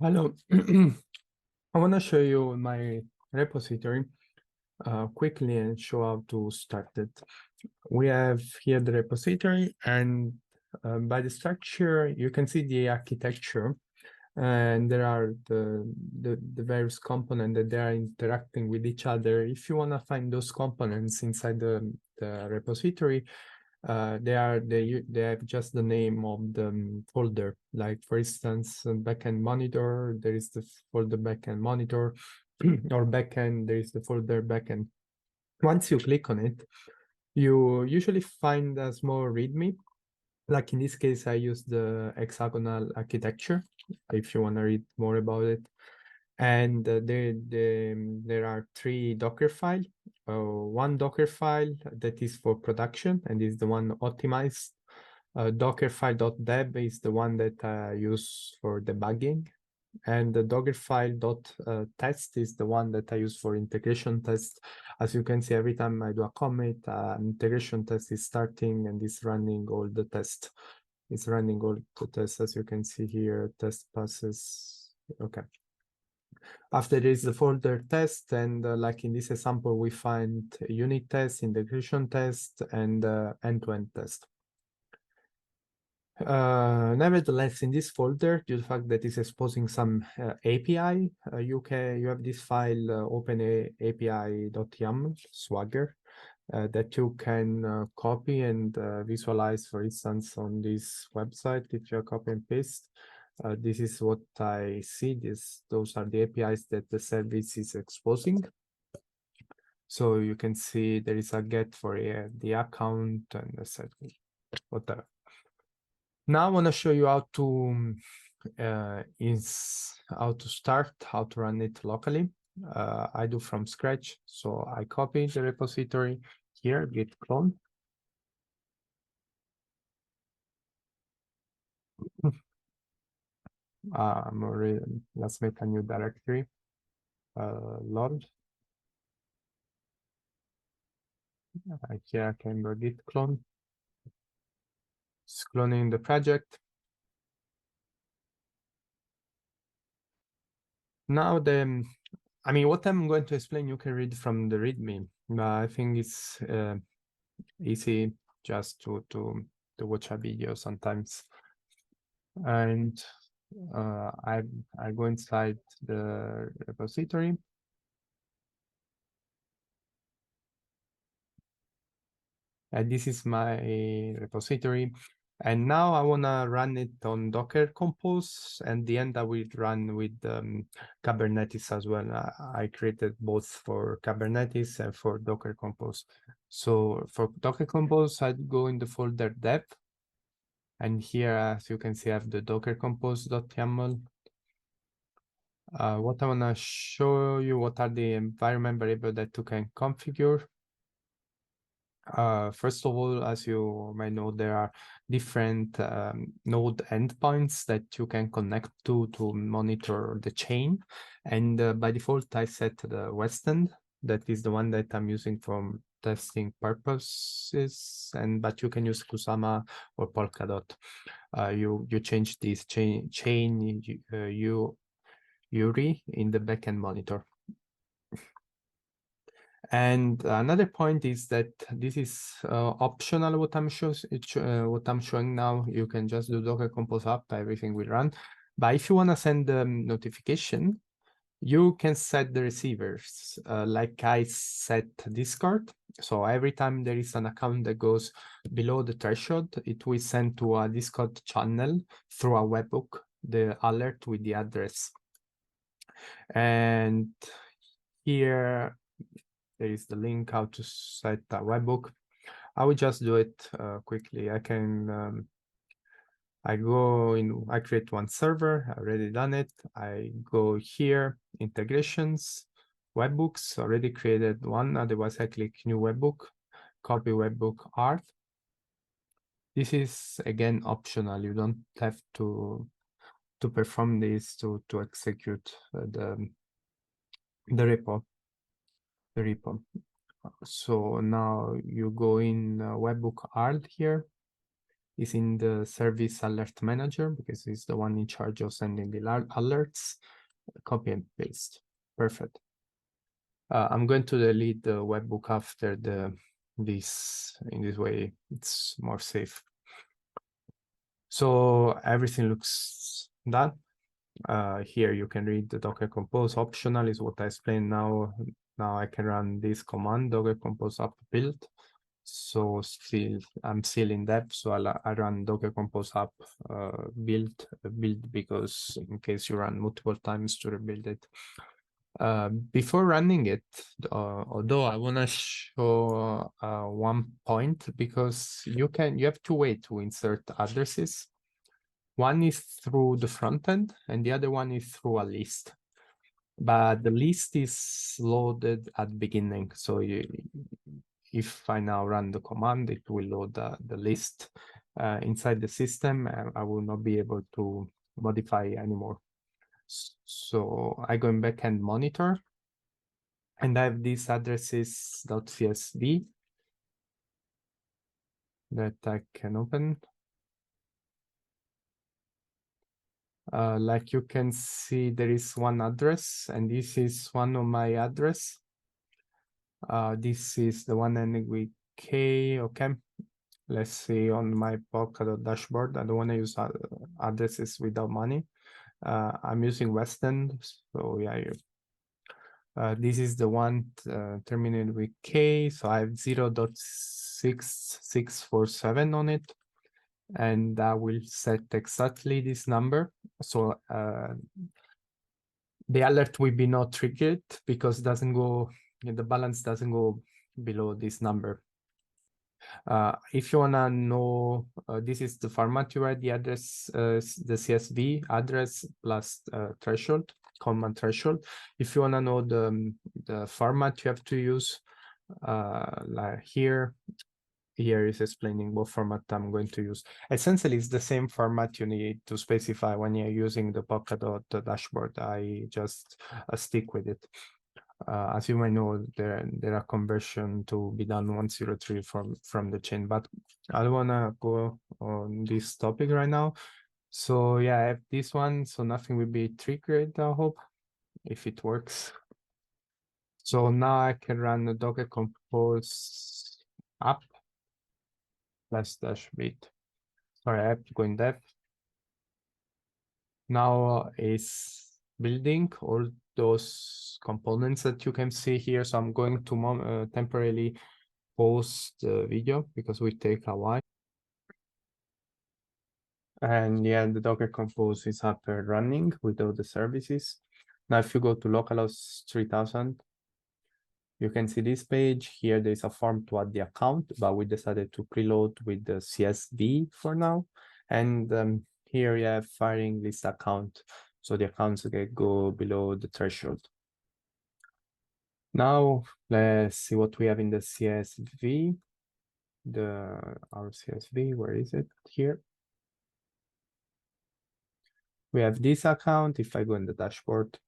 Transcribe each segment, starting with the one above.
Hello. I want to show you my repository quickly and show how to start it. We have here the repository, and by the structure, you can see the architecture, and there are the various components that they are interacting with each other. If you want to find those components inside the repository, they have just the name of the folder. Like for instance, backend monitor, there is the folder backend monitor, or backend, there is the folder backend. Once you click on it, you usually find a small README. Like in this case, I use the hexagonal architecture, if you want to read more about it. And there are 3 Docker files. One Docker file that is for production, and is the one optimized. Dockerfile.deb is the one that I use for debugging. And the Dockerfile.test is the one that I use for integration test. As you can see, every time I do a commit, integration test is starting and is running all the tests. It's running all the tests, as you can see here, test passes. Okay. After there is the folder test, and like in this example, we find unit test, integration test, and end-to-end test. Nevertheless, in this folder, due to the fact that it's exposing some API, you have this file openapi.yaml swagger that you can copy and visualize, for instance, on this website. If you copy and paste, this is what I see. Those are the APIs that the service is exposing. So you can see there is a get for the account and the set, whatever. Now I want to show you how to start, how to run it locally. I do from scratch, so I copy the repository here, git clone. Let's make a new directory. Load. Here I can go git clone. It's cloning the project. Now what I'm going to explain, you can read from the README. I think it's easy just to watch a video sometimes. And I go inside the repository. And this is my repository. And now I want to run it on Docker Compose, and the end I will run with Kubernetes as well. I created both for Kubernetes and for Docker Compose. So for Docker Compose, I'd go in the folder dev. And here, as you can see, I have the Docker Compose.yaml. What I want to show you, what are the environment variables that you can configure. First of all, as you may know, there are different node endpoints that you can connect to monitor the chain. And by default, I set the West End. That is the one that I'm using for testing purposes. But you can use Kusama or Polkadot. You change this chain URI in the backend monitor. And another point is that this is optional. What I'm showing now, you can just do Docker Compose up, everything will run. But if you want to send a notification, you can set the receivers. Like I set Discord. So every time there is an account that goes below the threshold, it will send to a Discord channel through a webhook the alert with the address. And here there is the link how to set a webhook. I will just do it quickly. I can, I create one server, I already done it. I go here, integrations, webhooks, already created one. Otherwise, I click new webhook, copy webhook art. This is again optional. You don't have to perform this to execute the repo. So now you go in webhook art here, is in the service alert manager because it's the one in charge of sending the alerts. Copy and paste. Perfect. I'm going to delete the webhook after this. In this way, it's more safe. So everything looks done. Here you can read the Docker Compose. Optional is what I explained now. Now I can run this command, Docker Compose up build. So I'm still in depth, so I run Docker Compose up build because in case you run multiple times to rebuild it. Before running it, although I want to show one point, because you have two ways to insert addresses. One is through the front end and the other one is through a list. But the list is loaded at the beginning. So if I now run the command, it will load the list inside the system, and I will not be able to modify anymore. So I go in backend monitor, and I have these addresses.csv that I can open. Like you can see, there is one address, and this is one of my address. This is the one ending with K. Okay, let's see on my Polkadot dashboard. I don't want to use addresses without money. I'm using Western, so yeah. This is the one terminated with K, so I have 0.6647 on it, and I will set exactly this number. So the alert will be not triggered because it doesn't go, the balance doesn't go below this number. If you wanna know, this is the format you write the address, the CSV address plus threshold, command threshold. If you wanna know the format you have to use, like here is explaining what format I'm going to use. Essentially, it's the same format you need to specify when you're using the Polkadot dashboard. I just stick with it. As you may know, there are conversion to be done 103 from the chain, but I don't wanna go on this topic right now. So yeah, I have this one, so nothing will be triggered, I hope, if it works. So now I can run the Docker Compose app / bit. Sorry, I have to go in depth. Now is building all those components that you can see here. So I'm going to temporarily pause the video because we take a while. And yeah, the Docker Compose is up and running with all the services. Now, if you go to localhost 3000, you can see this page. Here there's a form to add the account, but we decided to preload with the CSV for now. And here you have firing list account. So the accounts go below the threshold. Now let's see what we have in the CSV. Our CSV, where is it? Here. We have this account. If I go in the dashboard,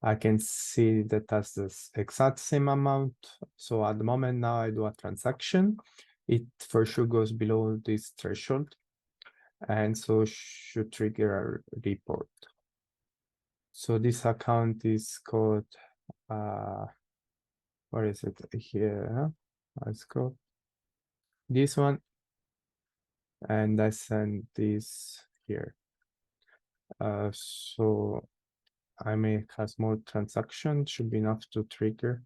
I can see that has the exact same amount. So at the moment now I do a transaction, it for sure goes below this threshold, and so should trigger a report. So this account is called, where is it? Here, let's go. This one, and I send this here. So I may have more transactions, should be enough to trigger.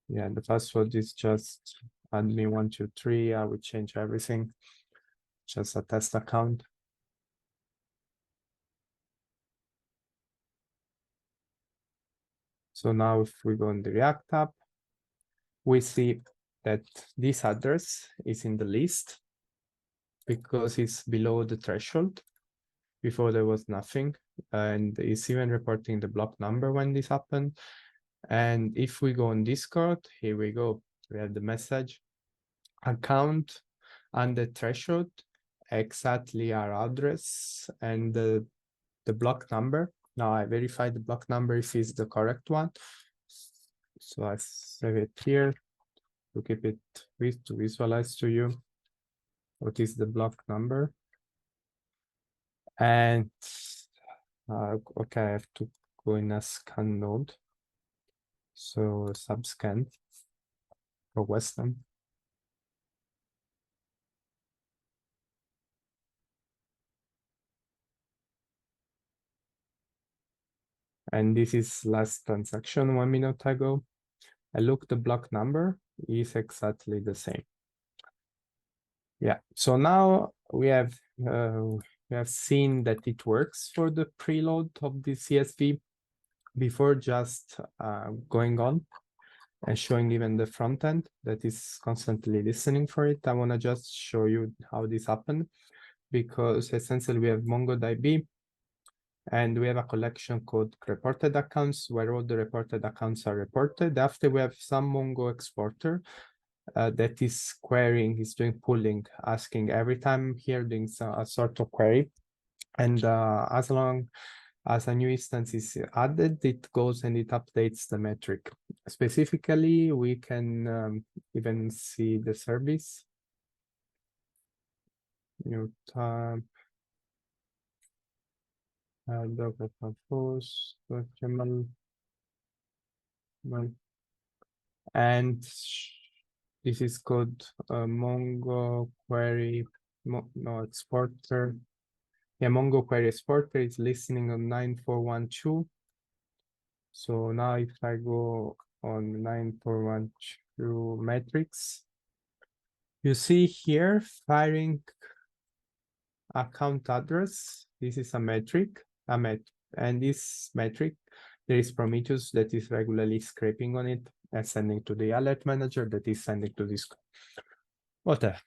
Yeah, the password is just admin123. I would change everything. Just a test account. So now if we go in the React app, we see that this address is in the list because it's below the threshold. Before there was nothing, and it's even reporting the block number when this happened. And if we go on Discord, here we go. We have the message account and the threshold, exactly our address and the block number. Now I verify the block number if it's the correct one. So I save it here. to keep it to visualize to you what is the block number. And okay, I have to go in a scan node. So subscan for Western. And this is last transaction 1 minute ago. I look, the block number is exactly the same. Yeah, so now we have seen that it works for the preload of the CSV. Before just going on and showing even the front end that is constantly listening for it, I want to just show you how this happened, because essentially we have MongoDB and we have a collection called reported accounts, where all the reported accounts are reported. After, we have some Mongo exporter that is querying, is doing pulling, asking every time here, doing a sort of query. And as long as a new instance is added, it goes and it updates the metric. Specifically, we can even see the service. New tab, docker compose, HTML, and this is called Mongo query, no exporter. Yeah, Mongo query exporter is listening on 9412. So now if I go on 9412 metrics, you see here firing account address. This is a metric, and this metric, there is Prometheus that is regularly scraping on it and sending to the alert manager that is sending to this. Whatever.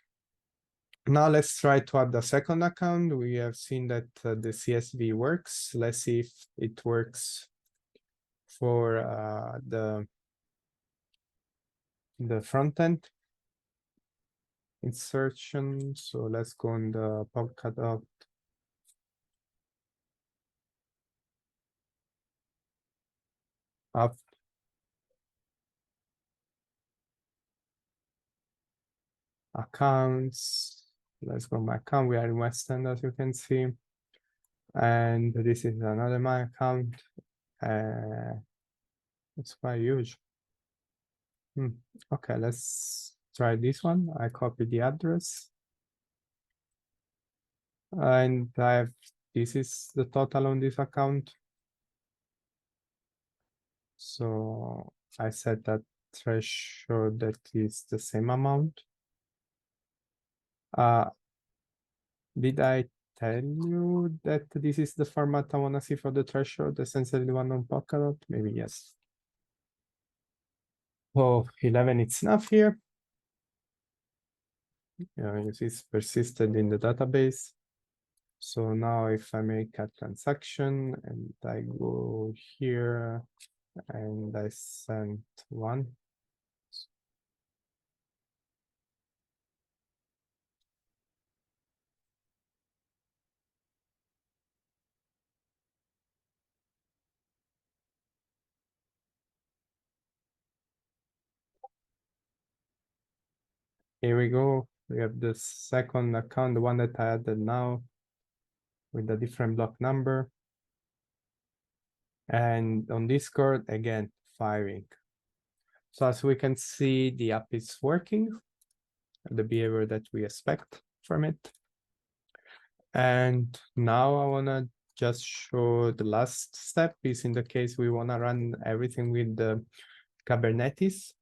Now let's try to add the second account. We have seen that the CSV works. Let's see if it works for the front end insertion. So let's go on the Polkadot. Up. Accounts. Let's go my account. We are in West End, as you can see. And this is another my account. It's quite huge. Okay, let's try this one. I copy the address. And this is the total on this account. So I set that threshold that is the same amount. Did I tell you that this is the format I want to see for the threshold, essentially the one on Polkadot? Maybe yes. Oh, 11, it's enough here. Yeah, you see it's persisted in the database. So now if I make a transaction and I go here and I send one. Here we go. We have the second account, the one that I added now with a different block number. And on Discord, again, firing. So as we can see, the app is working, the behavior that we expect from it. And now I want to just show the last step is in the case we want to run everything with the Kubernetes.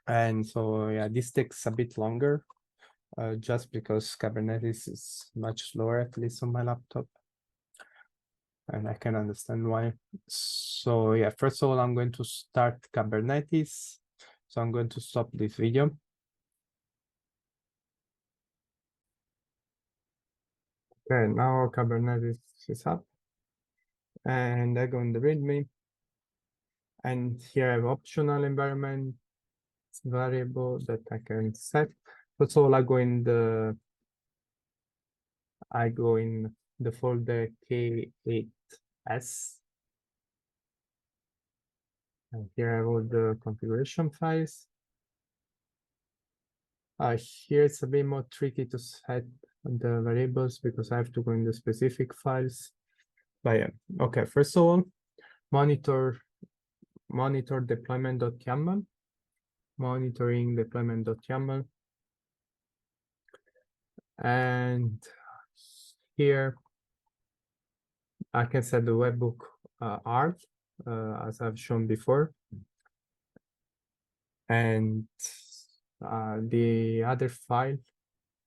And so, yeah, this takes a bit longer just because Kubernetes is much slower, at least on my laptop. And I can understand why. So yeah, first of all, I'm going to start Kubernetes. So I'm going to stop this video. Okay, now Kubernetes is up. And I go in the README. And here I have optional environment variable that I can set. First of all, I go in the folder K8S. And here I have all the configuration files. Here it's a bit more tricky to set the variables because I have to go in the specific files. But yeah, okay, first of all, monitor deployment.yaml, monitoring deployment.yaml. And here I can set the webhook art as I've shown before. And the other file,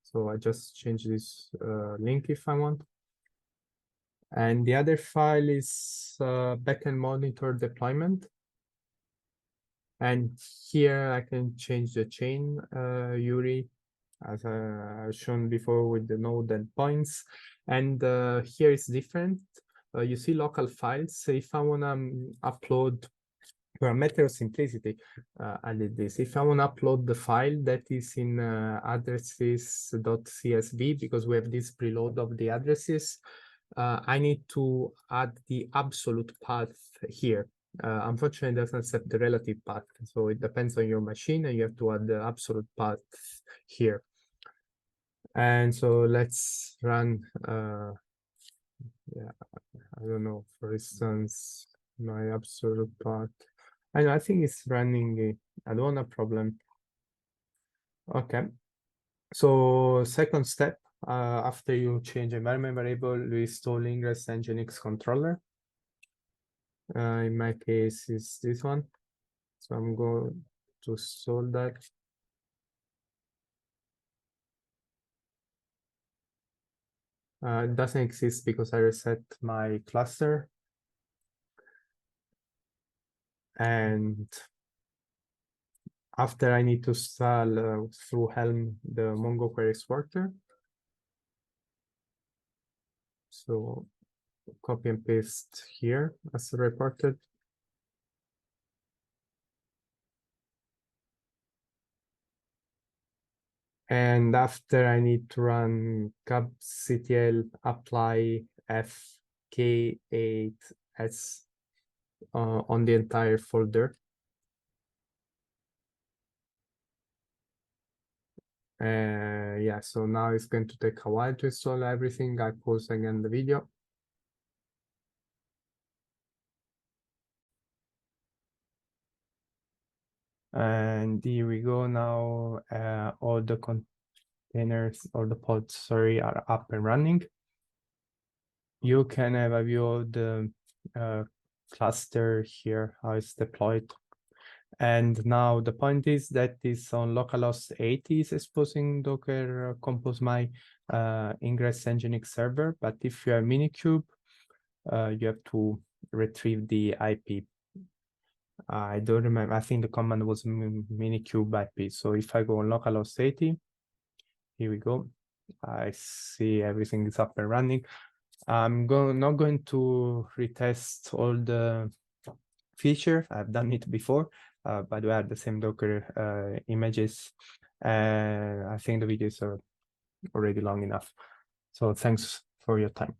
so I just change this link if I want. And the other file is backend monitor deployment. And here I can change the chain URI as I've shown before with the node and points. And here it's different. You see local files. So if I want to upload, for a matter of simplicity, I did this. If I want to upload the file that is in addresses.csv, because we have this preload of the addresses, I need to add the absolute path here. Unfortunately, it doesn't accept the relative path. So it depends on your machine and you have to add the absolute path here. And so let's run, yeah, I don't know, for instance, my absolute path. I think it's running, I don't want a problem. Okay, so second step, after you change environment variable, we install Ingress Nginx controller. In my case, it's this one. So I'm going to install that. It doesn't exist because I reset my cluster. And after I need to install through Helm the Mongo query exporter. So copy and paste here as reported. And after I need to run kubectl apply fk8s on the entire folder. Yeah, so now it's going to take a while to install everything. I pause again the video. And here we go now. All the containers or the pods, sorry, are up and running. You can have a view of the cluster here, how it's deployed. And now the point is that is on localhost 80 is exposing Docker Compose my Ingress Nginx server. But if you are Minikube, you have to retrieve the IP. I don't remember. I think the command was Minikube IP. So if I go on localhost 80, here we go. I see everything is up and running. I'm not going to retest all the feature. I've done it before. By the way, I had the same Docker images. I think the videos are already long enough. So thanks for your time.